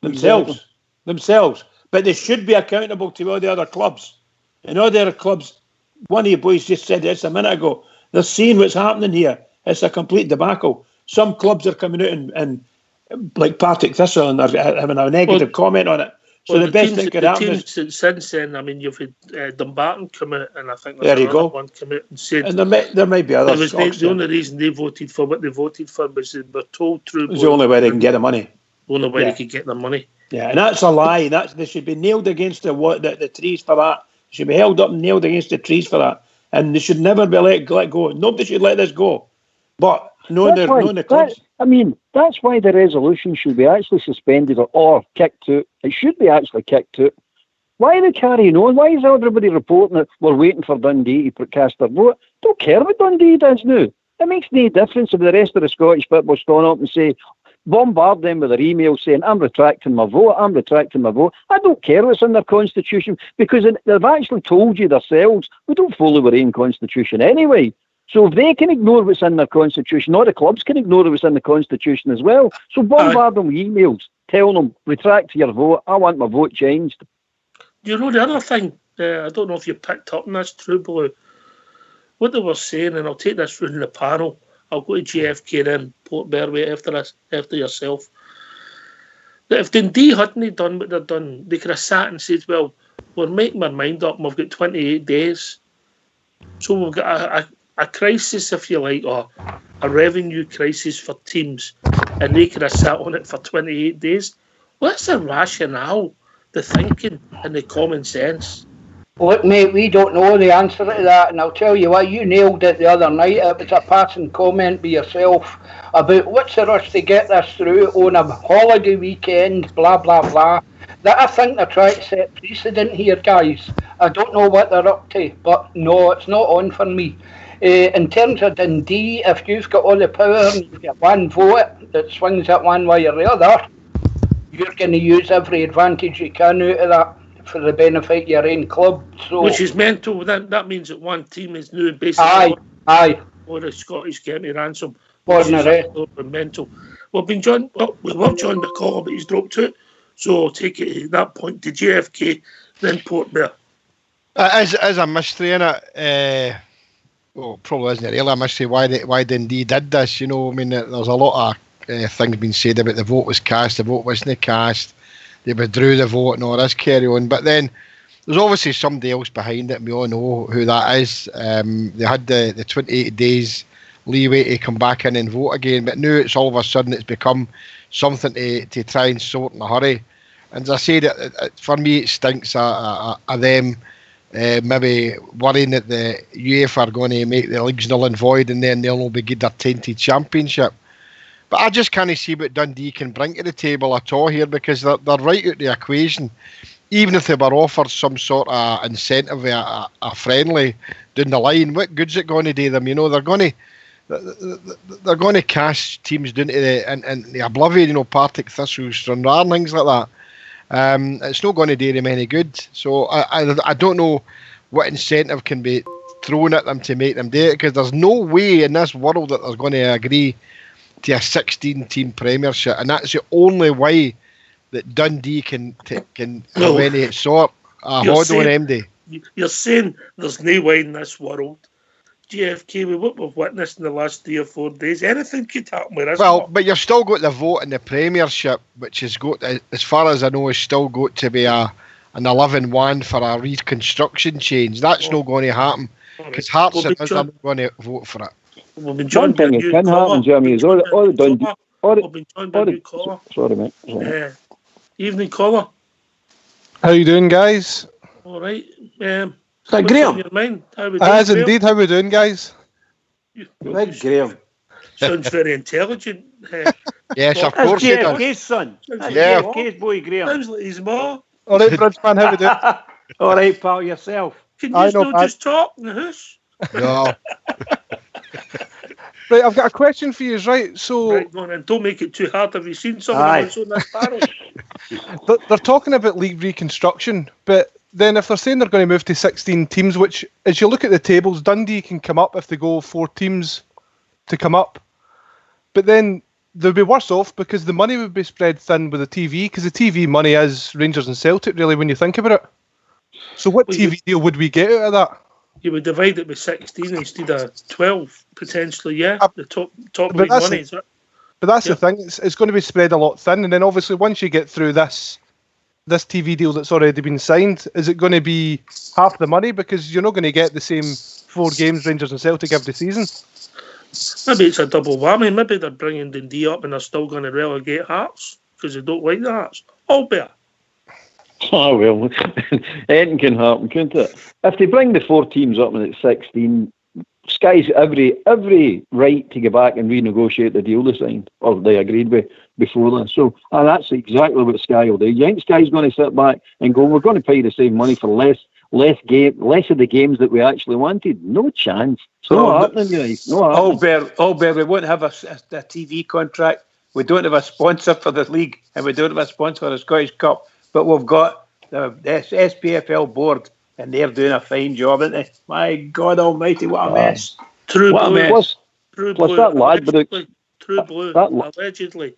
[SPEAKER 2] Themselves. But they should be accountable to all the other clubs. And all the other clubs, one of you boys just said this a minute ago, they're seeing what's happening here. It's a complete debacle. Some clubs are coming out and like Partick Thistle, and they're having a negative comment on it. So the best thing could happen is...
[SPEAKER 1] Since then, I mean, you've had Dumbarton come out, and I think
[SPEAKER 2] there's another
[SPEAKER 1] one come out and said...
[SPEAKER 2] And there might be others.
[SPEAKER 1] The only reason they voted for what they voted for was they were told through...
[SPEAKER 2] It was the only way they can get the money.
[SPEAKER 1] Only way they could get the money.
[SPEAKER 2] Yeah, and that's a lie. They should be nailed against the trees for that. They should be held up and nailed against the trees for that. And they should never be let go. Nobody should let this go. But knowing the clubs...
[SPEAKER 6] That's why the resolution should be actually suspended or kicked out. It should be actually kicked out. Why are they carrying on? Why is everybody reporting that we're waiting for Dundee to cast their vote? Don't care what Dundee does now. It makes no difference if the rest of the Scottish people stand up and say, bombard them with their emails saying, I'm retracting my vote, I'm retracting my vote. I don't care what's in their constitution, because they've actually told you themselves, we don't follow our own constitution anyway. So if they can ignore what's in their constitution, all the clubs can ignore what's in the constitution as well. So bombard them with emails, tell them, retract your vote, I want my vote changed.
[SPEAKER 1] You know, the other thing, I don't know if you picked up on this, True Blue, what they were saying, and I'll take this from the panel, I'll go to JFK then, Port Berwick after yourself, that if Dundee hadn't done what they've done, they could have sat and said, well, we're making our mind up and we've got 28 days. So we've got a crisis, if you like, or a revenue crisis for teams, and they could have sat on it for 28 days. What's the rationale, the thinking and the common sense?
[SPEAKER 5] Look, mate, we don't know the answer to that, and I'll tell you what, you nailed it the other night. It was a passing comment by yourself about what's the rush to get this through on a holiday weekend, blah, blah, blah. That I think they're trying to set precedent here, guys. I don't know what they're up to, but no, it's not on for me. In terms of Dundee, if you've got all the power and you get one vote that swings it one way or the other, you're going to use every advantage you can out of that for the benefit of your own club. So,
[SPEAKER 1] which is mental. That means that one team is now basically or the Scottish County Ransom. Which is mental. We've been joined. Well, we were joined by caller, but he's dropped out. So I'll take it at that point to JFK, then Port Vale.
[SPEAKER 4] As a mystery in it, well, probably isn't it really a mystery why Dundee did this. You know, I mean, there's a lot of things being said about the vote was cast, the vote wasn't cast, they withdrew the vote and all this carry on. But then there's obviously somebody else behind it, and we all know who that is. They had the 28 days leeway to come back in and vote again, but now it's all of a sudden it's become something to try and sort in a hurry. And as I said, for me it stinks of them maybe worrying that the UEFA are going to make the leagues null and void, and then they'll be get their tainted championship. But I just can't see what Dundee can bring to the table at all here, because they're right out the equation. Even if they were offered some sort of incentive, a friendly down the line, what good's it going to do them? You know, they're going to cast teams down to the oblivion, you know, Partick Thistle, Stranraer, and things like that. It's not going to do them any good. So I don't know what incentive can be thrown at them to make them do it, because there's no way in this world that they're going to agree to a 16-team Premiership, and that's the only way that Dundee can have any sort of hold on MD.
[SPEAKER 1] You're saying there's no way in this world. JFK, with what we've witnessed in the last 3 or 4 days, anything could happen with us.
[SPEAKER 4] Well, but you've still got the vote in the Premiership, which has got, as far as I know, is still got to be an 11-1 for a reconstruction change. That's not going to happen, because Hearts and us are not going to vote for it.
[SPEAKER 1] We've been joined by a new
[SPEAKER 6] can happen, Jeremy, is all the Dundee.
[SPEAKER 1] We've been joined by a new caller.
[SPEAKER 6] Sorry, mate.
[SPEAKER 1] Evening, caller.
[SPEAKER 7] How you doing, guys?
[SPEAKER 1] All right.
[SPEAKER 2] Like Graham.
[SPEAKER 7] As indeed. How we doing, guys?
[SPEAKER 2] Like Graham.
[SPEAKER 1] Sounds very intelligent.
[SPEAKER 4] Yes, of course he does.
[SPEAKER 2] JFK's son.
[SPEAKER 4] Yeah.
[SPEAKER 2] JFK's boy, Graham.
[SPEAKER 1] Sounds like his ma.
[SPEAKER 7] All right, Bridgeman, how we doing?
[SPEAKER 2] All right, pal, yourself.
[SPEAKER 1] Can you not just talk in the house?
[SPEAKER 4] No.
[SPEAKER 7] Right, I've got a question for you, right? So,
[SPEAKER 1] right, go on, and don't make it too hard. Have you seen some of them on this panel?
[SPEAKER 7] They're talking about league reconstruction, but then if they're saying they're going to move to 16 teams, which, as you look at the tables, Dundee can come up if they go 4 teams to come up. But then they'll be worse off because the money would be spread thin with the TV, because the TV money is Rangers and Celtic, really, when you think about it. So what TV deal would we get out of that?
[SPEAKER 1] You would divide it with 16 instead of 12, potentially, yeah. The top league money.
[SPEAKER 7] But that's the thing, it's going to be spread a lot thin, and then obviously once you get through this TV deal that's already been signed, is it going to be half the money? Because you're not going to get the same 4 games Rangers and Celtic every season.
[SPEAKER 1] Maybe it's a double whammy. Maybe they're bringing Dundee up and they're still going to relegate Hearts because they don't like the Hearts. All better.
[SPEAKER 6] Oh, well, anything can happen, couldn't it? If they bring the 4 teams up and it's 16, Sky's every right to go back and renegotiate the deal they signed or they agreed with before this. So, and that's exactly what Sky will do. You think Sky's going to sit back and go, we're going to pay the same money for less of the games that we actually wanted? No chance. It's not happening, guys. No happening.
[SPEAKER 2] Albert, we won't have a TV contract. We don't have a sponsor for the league, and we don't have a sponsor for the Scottish Cup. But we've got the SPFL board, and they're doing a fine job, aren't they? My God Almighty, what a mess!
[SPEAKER 1] True Blue,
[SPEAKER 6] that lad,
[SPEAKER 1] True Blue, allegedly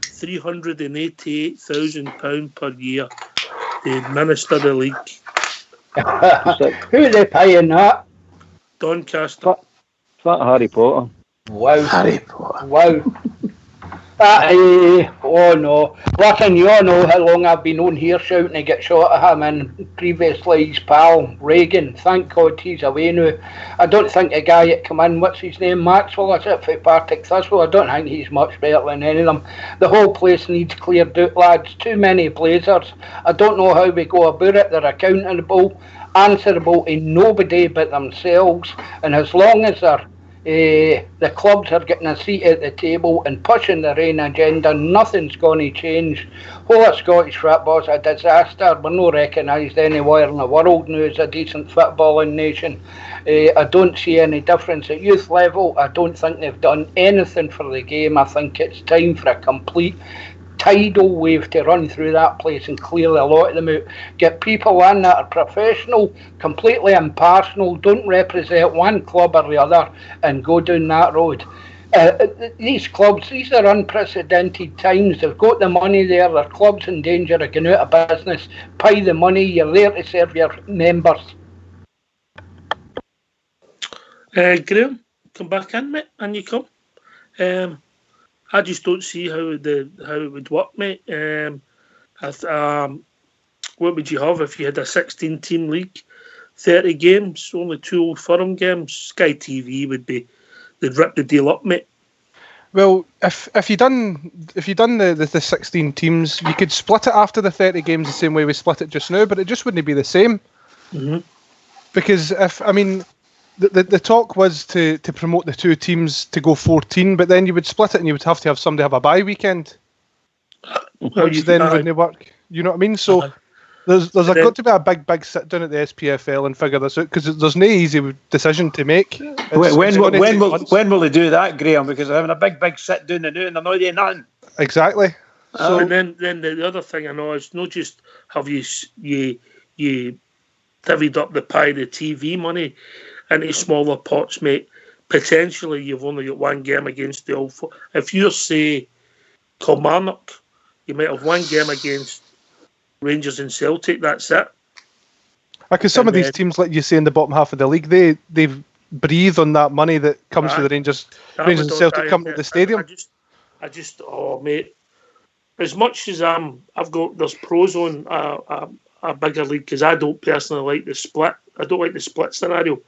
[SPEAKER 1] £388,000 per year to administer the league.
[SPEAKER 5] Who are they paying that?
[SPEAKER 1] Doncaster.
[SPEAKER 6] That Harry Potter.
[SPEAKER 5] Wow.
[SPEAKER 2] Harry Potter.
[SPEAKER 5] Wow. Oh no. Listen, you all know how long I've been on here shouting to get shot at him, and previously his pal Reagan. Thank God he's away now. I don't think the guy that come in, what's his name, Maxwell, is it, for Partick Thistle? I don't think he's much better than any of them. The whole place needs cleared out, lads. Too many Blazers. I don't know how we go about it. They're accountable, answerable to nobody but themselves, and as long as they're the clubs are getting a seat at the table and pushing their own agenda, nothing's going to change. Whole Scottish football's a disaster. We're not recognised anywhere in the world now as a decent footballing nation. I don't see any difference at youth level. I don't think they've done anything for the game. I think it's time for a complete tidal wave to run through that place and clear a lot of them out. Get people in that are professional, completely impartial, don't represent one club or the other, and go down that road. These clubs, these are unprecedented times. They've got the money there. Their club's in danger of going out of business. Pay the money. You're there to serve your members.
[SPEAKER 1] Graham, come back in, mate, and you come. I just don't see how it would work, mate. What would you have if you had a 16-team league, 30 games, only 2 Old Firm games? Sky TV they'd rip the deal up, mate.
[SPEAKER 7] Well, if you done the 16 teams, you could split it after the 30 games the same way we split it just now, but it just wouldn't be the same. Mm-hmm. Because the talk was to promote the 2 teams to go 14, but then you would split it and you would have to have somebody have a bye weekend, which then wouldn't work. You know what I mean? So there's got to be a big sit down at the SPFL and figure this out, because there's no easy decision to make.
[SPEAKER 2] When will they do that, Graham? Because they're having a big sit down and they're not doing nothing.
[SPEAKER 7] Exactly.
[SPEAKER 1] So and then the other thing I know is not just have you divvied up the pie, the TV money, into smaller pots, mate. Potentially, you've only got one game against the Old Firm. If you say Kilmarnock, you might have one game against Rangers and Celtic. That's it.
[SPEAKER 7] Because some of these teams, like you say, in the bottom half of the league, they breathe on that money that comes to the Rangers and Celtic come to the stadium.
[SPEAKER 1] I just, mate. As much as there's pros on a bigger league, because I don't personally like the split. I don't like the split scenario.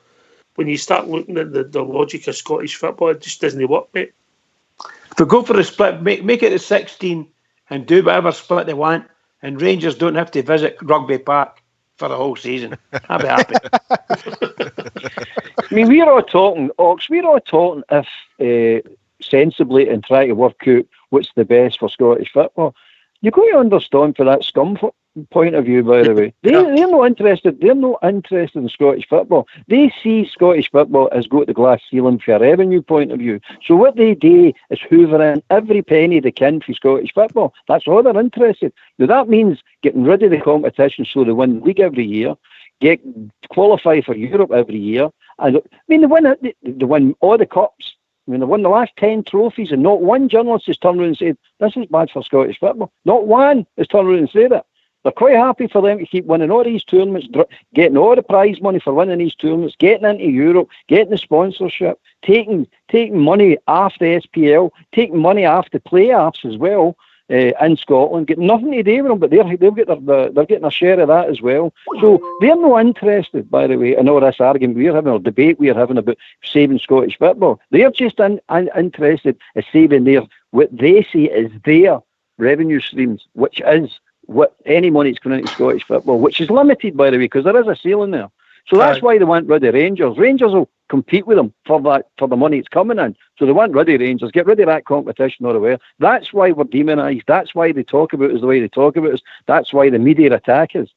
[SPEAKER 1] When you start looking at the logic of Scottish football, it just doesn't work, mate.
[SPEAKER 2] If we go for a split, make it a 16 and do whatever split they want, and Rangers don't have to visit Rugby Park for the whole season. I'll be happy.
[SPEAKER 6] I mean, we're all talking if sensibly and try to work out what's the best for Scottish football. You've got to understand, for that scum point of view, by the way, they're not interested. They're not interested in Scottish football. They see Scottish football as got the glass ceiling for a revenue point of view. So what they do is hoover in every penny they can for Scottish football. That's all they're interested. Now that means getting rid of the competition so they win the league every year, qualify for Europe every year. And I mean, they win all the cups. I mean, they won the last 10 trophies, and not one journalist has turned around and said, this is bad for Scottish football. Not one has turned around and said it. They're quite happy for them to keep winning all these tournaments, getting all the prize money for winning these tournaments, getting into Europe, getting the sponsorship, taking money off the SPL, taking money off the playoffs as well in Scotland. Getting nothing to do with them, but they're getting a share of that as well. So they're not interested, by the way, in all this argument we're having, or debate we're having about saving Scottish football. They're just interested in saving what they see as their revenue streams, which is what any money that's going into Scottish football, which is limited, by the way, because there is a ceiling there. So that's why they want rid of Rangers. Rangers will compete with them for the money it's coming in. So they want rid of Rangers, get rid of that competition all the way. That's why we're demonised. That's why they talk about us the way they talk about us. That's why the media attack us.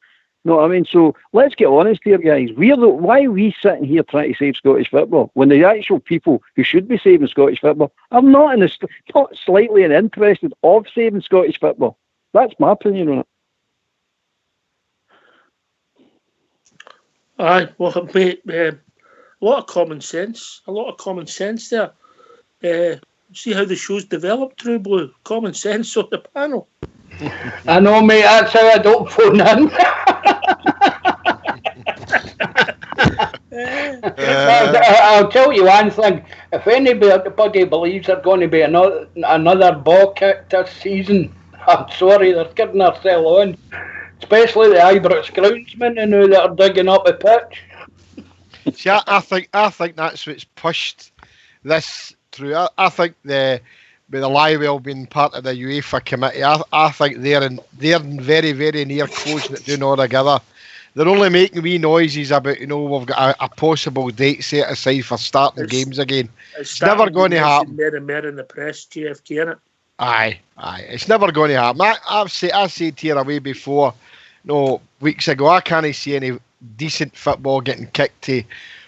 [SPEAKER 6] You know what I mean? So let's get honest here, guys. Why are we sitting here trying to save Scottish football when the actual people who should be saving Scottish football are not slightly interested of saving Scottish football? That's my opinion on it.
[SPEAKER 1] Aye, well, mate, a lot of common sense. A lot of common sense there. See how the show's developed, True Blue. Common sense on the panel.
[SPEAKER 5] I know, mate, that's how I don't phone in. I'll tell you one thing. If anybody believes there's going to be another ball kick this season, I'm sorry, they're kidding themselves on. Especially the Ibrox groundsmen and who that are digging up the pitch.
[SPEAKER 4] See, I think that's what's pushed this through. I think with the Lywell being part of the UEFA committee, I think they're very, very near closing it down altogether. They're only making wee noises about, we've got a possible date set aside for starting games again. It's never going to happen.
[SPEAKER 1] More and more in the press, JFK, innit?
[SPEAKER 4] Aye. It's never going to happen. I said here away before, weeks ago, I can't see any decent football getting kicked to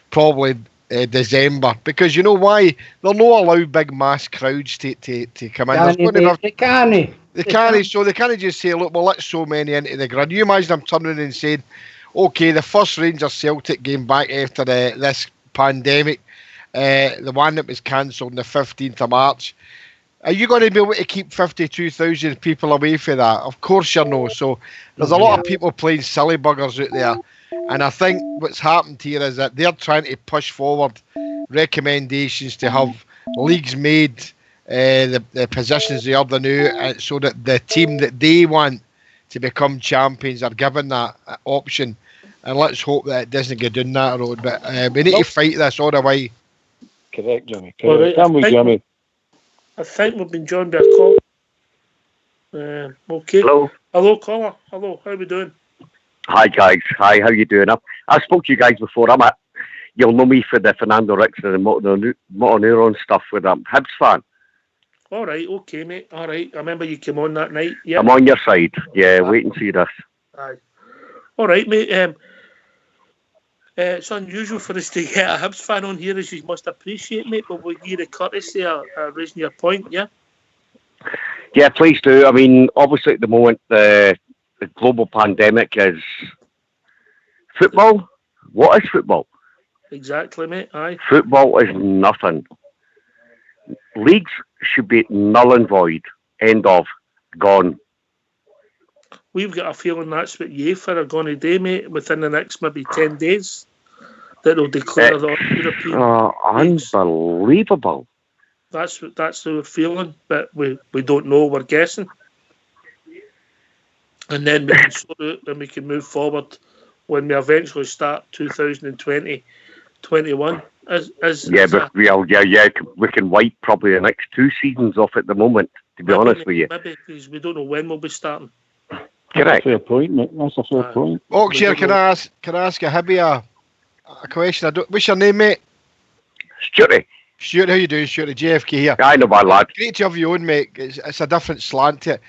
[SPEAKER 4] probably December, because you know why? They'll not allow big mass crowds to come in.
[SPEAKER 5] They can't.
[SPEAKER 4] So they can't just say, look, we'll let so many into the ground. You imagine them turning and saying, okay, the first Rangers Celtic game back after this pandemic, the one that was cancelled on the 15th of March, are you going to be able to keep 52,000 people away from that? Of course you're not. So there's a lot of people playing silly buggers out there. And I think what's happened here is that they're trying to push forward recommendations to have leagues made the positions they are the new, so that the team that they want to become champions are given that option. And let's hope that it doesn't go down that road. But we need to fight this all the way.
[SPEAKER 6] Correct, Jimmy.
[SPEAKER 1] All right,
[SPEAKER 6] Can we, Jimmy?
[SPEAKER 1] I think we've been joined by a call. Okay. Hello, caller. Hello, how are we doing?
[SPEAKER 8] Hi, guys. Hi, how you doing? I spoke to you guys before. You'll know me for the Fernando Rickson and motor neuron stuff with Hibs fan.
[SPEAKER 1] All right, okay, mate. All right. I remember you came on that night. Yeah.
[SPEAKER 8] I'm on your side. Yeah, wait and see this.
[SPEAKER 1] Aye. All right, mate. It's unusual for us to get a Hibs fan on here, as you must appreciate, mate, but we'll give you the courtesy of raising your point, yeah?
[SPEAKER 8] Yeah, please do. I mean, obviously at the moment, the global pandemic is football. What is football?
[SPEAKER 1] Exactly, mate. Aye.
[SPEAKER 8] Football is nothing. Leagues should be null and void. End of. Gone.
[SPEAKER 1] We've got a feeling that's what UEFA are going to do, mate, within the next maybe 10 days. That will declare the European.
[SPEAKER 8] Unbelievable.
[SPEAKER 1] That's the feeling, but we don't know. We're guessing, and then we can sort out, and we can move forward when we eventually start 2020, 21.
[SPEAKER 8] We can wipe probably the next 2 seasons off at the moment. To be honest with you,
[SPEAKER 1] maybe because we don't know when we'll be starting.
[SPEAKER 8] Correct.
[SPEAKER 6] That's a fair point, mate. That's a fair point.
[SPEAKER 4] Oxshire, can I ask a Hibby a question? What's your name, mate?
[SPEAKER 8] Stuart,
[SPEAKER 4] how you doing, Stuart? JFK here.
[SPEAKER 8] I know, my lad.
[SPEAKER 4] Great to have you on, mate. It's a different slant to it.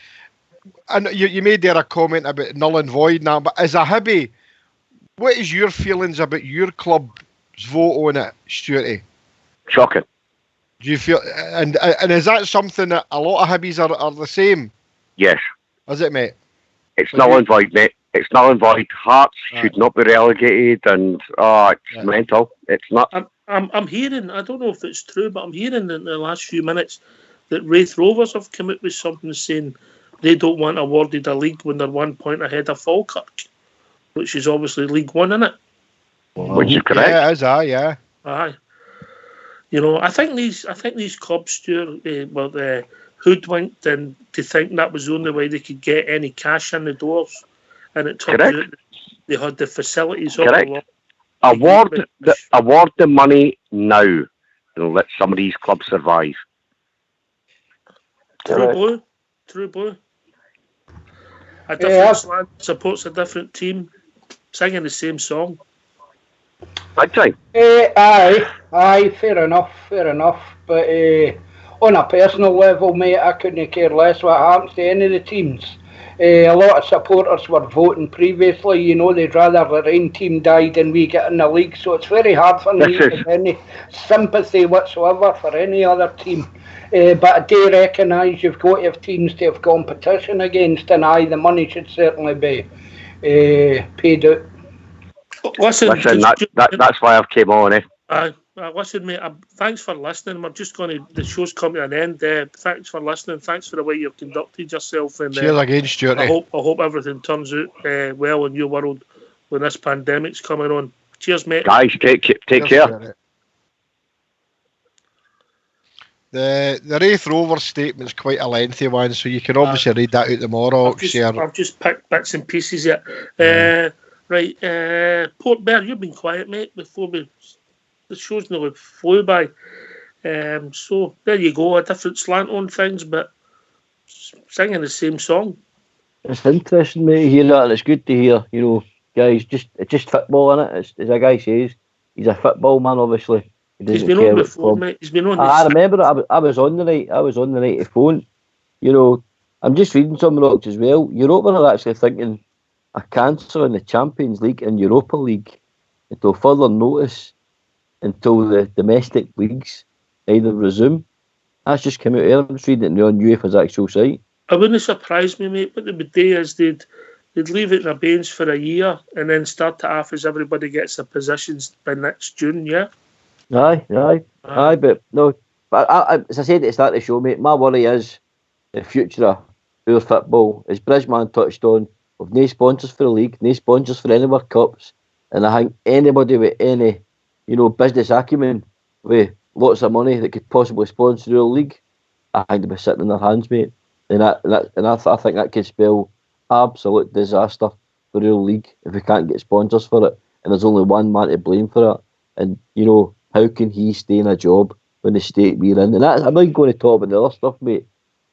[SPEAKER 4] And you made there a comment about null and void now, but as a Hibby, what is your feelings about your club's vote on it, Stuarty?
[SPEAKER 8] Shocking.
[SPEAKER 4] Do you feel, and is that something that a lot of Hibbies are the same?
[SPEAKER 8] Yes.
[SPEAKER 4] Is it, mate?
[SPEAKER 8] It's null and void, mate. It's null and void. Hearts should not be relegated, and it's mental. It's not.
[SPEAKER 1] I'm hearing, I don't know if it's true, but I'm hearing in the last few minutes that Wraith Rovers have come out with something saying they don't want awarded a league when they're 1 point ahead of Falkirk, which is obviously League One, isn't it?
[SPEAKER 8] Which is correct.
[SPEAKER 4] Yeah, it is, yeah.
[SPEAKER 1] Aye. I think these clubs, Stuart, were hoodwinked and to think that was the only way they could get any cash in the doors, and it turns out they had the facilities all along.
[SPEAKER 8] Award the money now, and let some of these clubs survive.
[SPEAKER 1] True blue. A different slant supports a different team, singing the same song.
[SPEAKER 8] Big time.
[SPEAKER 5] Aye, fair enough. But on a personal level, mate, I couldn't care less what happens to any of the teams. A lot of supporters were voting previously, you know, they'd rather their own team die than we get in the league, so it's very hard for me to have any sympathy whatsoever for any other team. But I do recognise you've got to have teams to have competition against, and aye, the money should certainly be paid out.
[SPEAKER 1] Listen,
[SPEAKER 8] that's why I've came on,
[SPEAKER 1] listen, mate, thanks for listening. We're just the show's come to an end. Thanks for listening. Thanks for the way you've conducted yourself. And
[SPEAKER 4] cheers again, Stuart.
[SPEAKER 1] I hope everything turns out well in your world when this pandemic's coming on. Cheers, mate.
[SPEAKER 8] Guys, take care.
[SPEAKER 4] Stuart. The Raith Rovers statement's quite a lengthy one, so you can obviously read that out tomorrow.
[SPEAKER 1] I've just picked bits and pieces yet. Right, Port Bear, you've been quiet, mate, before the show's nearly flew by. So there you go, a different slant on things, but singing the same song.
[SPEAKER 3] It's interesting, mate, to hear that, and it's good to hear, you know, guys, it's just football, innit? It's, as a guy says, he's a football man, obviously.
[SPEAKER 1] He's been on before, mate. He's been on.
[SPEAKER 3] I remember I was on the night. I was on the night to phone. You know, I'm just reading some rocks as well. Europa are actually thinking a cancel in the Champions League and Europa League until further notice, until the domestic leagues either resume. That's just come out here. I'm just reading it on UEFA's actual site.
[SPEAKER 1] It wouldn't surprise me, mate. What they would do is they'd leave it in abeyance for a year and then start it off as everybody gets their positions by next June, yeah?
[SPEAKER 3] Aye, but no. But I, as I said at the start of the show, mate, my worry is the future of our football. As Bridgman touched on, with no sponsors for the league, no sponsors for any World Cups, and I think anybody with any, you know, business acumen with lots of money that could possibly sponsor the league, I think they'll be sitting in their hands, mate. And I think that could spell absolute disaster for the league if we can't get sponsors for it, and there's only one man to blame for it. And you know, how can he stay in a job when the state we're in? And I'm not going to talk about the other stuff, mate.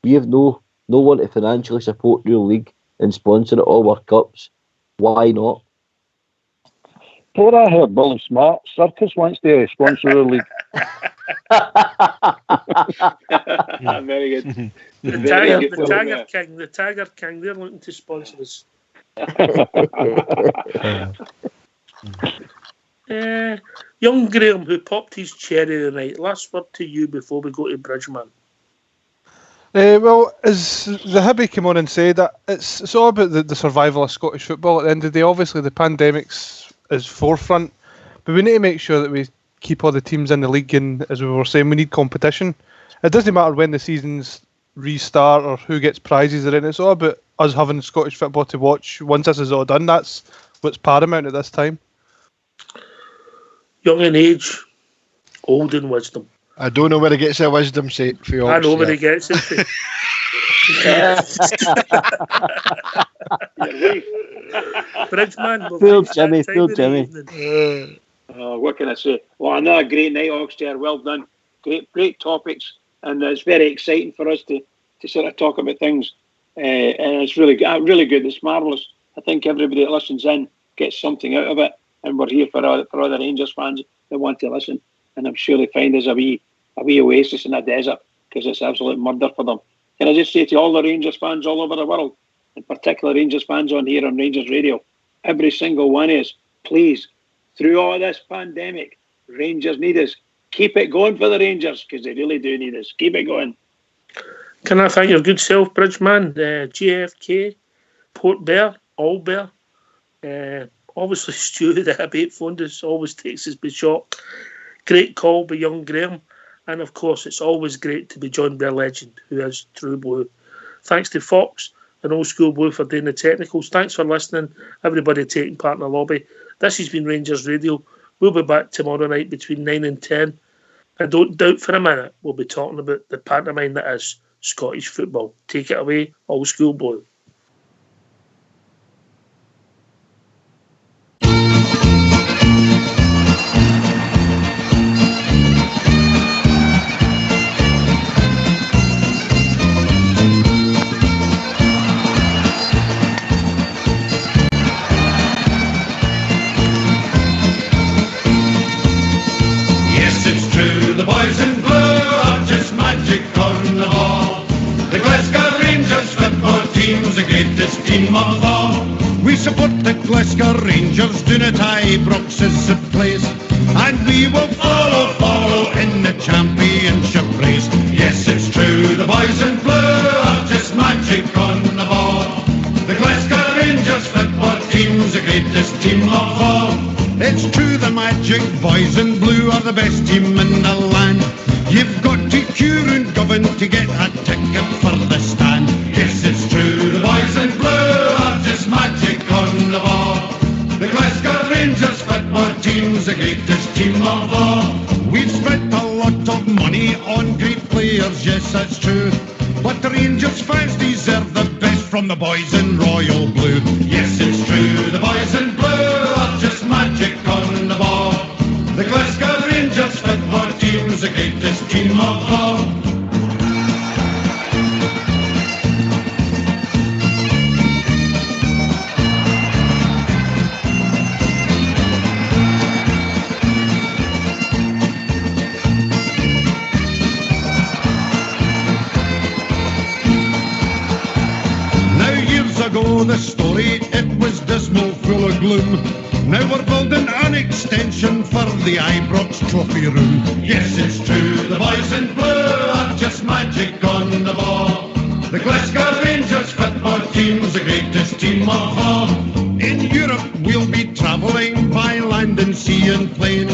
[SPEAKER 3] We have no one to financially support your league and sponsor it all World Cups. Why not?
[SPEAKER 6] Before I heard Billy Smart, Circus wants to sponsor the league.
[SPEAKER 2] Very good.
[SPEAKER 1] The Tiger King, they're looking to sponsor us. Young Graham, who popped his cherry tonight, last word to you before we go to Bridgman.
[SPEAKER 7] Well, as the Hibby came on and said, that it's all about the survival of Scottish football. At the end of the day, obviously the pandemic's is forefront, but we need to make sure that we keep all the teams in the league, and as we were saying, we need competition. It doesn't matter when the seasons restart or who gets prizes or anything. It's all about us having Scottish football to watch once this is all done. That's what's paramount at this time.
[SPEAKER 1] Young in age, old in wisdom.
[SPEAKER 4] I don't know where he gets their wisdom set for you.
[SPEAKER 1] I know where he gets it. Bridgman.
[SPEAKER 3] Fool Jimmy.
[SPEAKER 2] What can I say? Well, another great night, Oxter. Well done. Great topics, and it's very exciting for us to sort of talk about things. And it's really good. It's marvellous. I think everybody that listens in gets something out of it, and we're here for other Rangers fans that want to listen. And I'm sure they find us a wee oasis in a desert, because it's absolute murder for them. And I just say to all the Rangers fans all over the world, in particular Rangers fans on here on Rangers Radio, every single one is, please, through all this pandemic, Rangers need us. Keep it going for the Rangers, because they really do need us. Keep it going.
[SPEAKER 1] Can I thank your good self, Bridgman, JFK, Port Bear, All Bear, obviously Stu, the Hibby Fundus, always takes his big shot. Great call by young Graham. And of course, it's always great to be joined by a legend who is True Blue. Thanks to Fox and Old School Blue for doing the technicals. Thanks for listening, everybody taking part in the lobby. This has been Rangers Radio. We'll be back tomorrow night between 9 and 10. I don't doubt for a minute we'll be talking about the pantomime that is Scottish football. Take it away, Old School Blue.
[SPEAKER 9] support the Glasgow Rangers, do not Ibrox is the place. And we will follow in the championship race. Yes, it's true, the boys in blue are just magic on the ball. The Glasgow Rangers football team's the greatest team of all. It's true, the magic boys in blue are the best team in the land. You've got to queue round Govan to get a ticket for the stand. Yes, it's true, the boys in blue are just magic on the ball. The Glasgow Rangers football team's the greatest team of all. We've spent a lot of money on great players, yes, that's true. But the Rangers fans deserve the best from the boys in royal blue. Yes, it's true, the boys in blue are just magic on the ball. The Glasgow Rangers football team's the greatest team of all. Ago the story, it was dismal, full of gloom. Now we're building an extension for the Ibrox trophy room. Yes, it's true, the boys in blue are just magic on the ball. The Glasgow Rangers football team's the greatest team of all. In Europe we'll be travelling by land and sea and plain.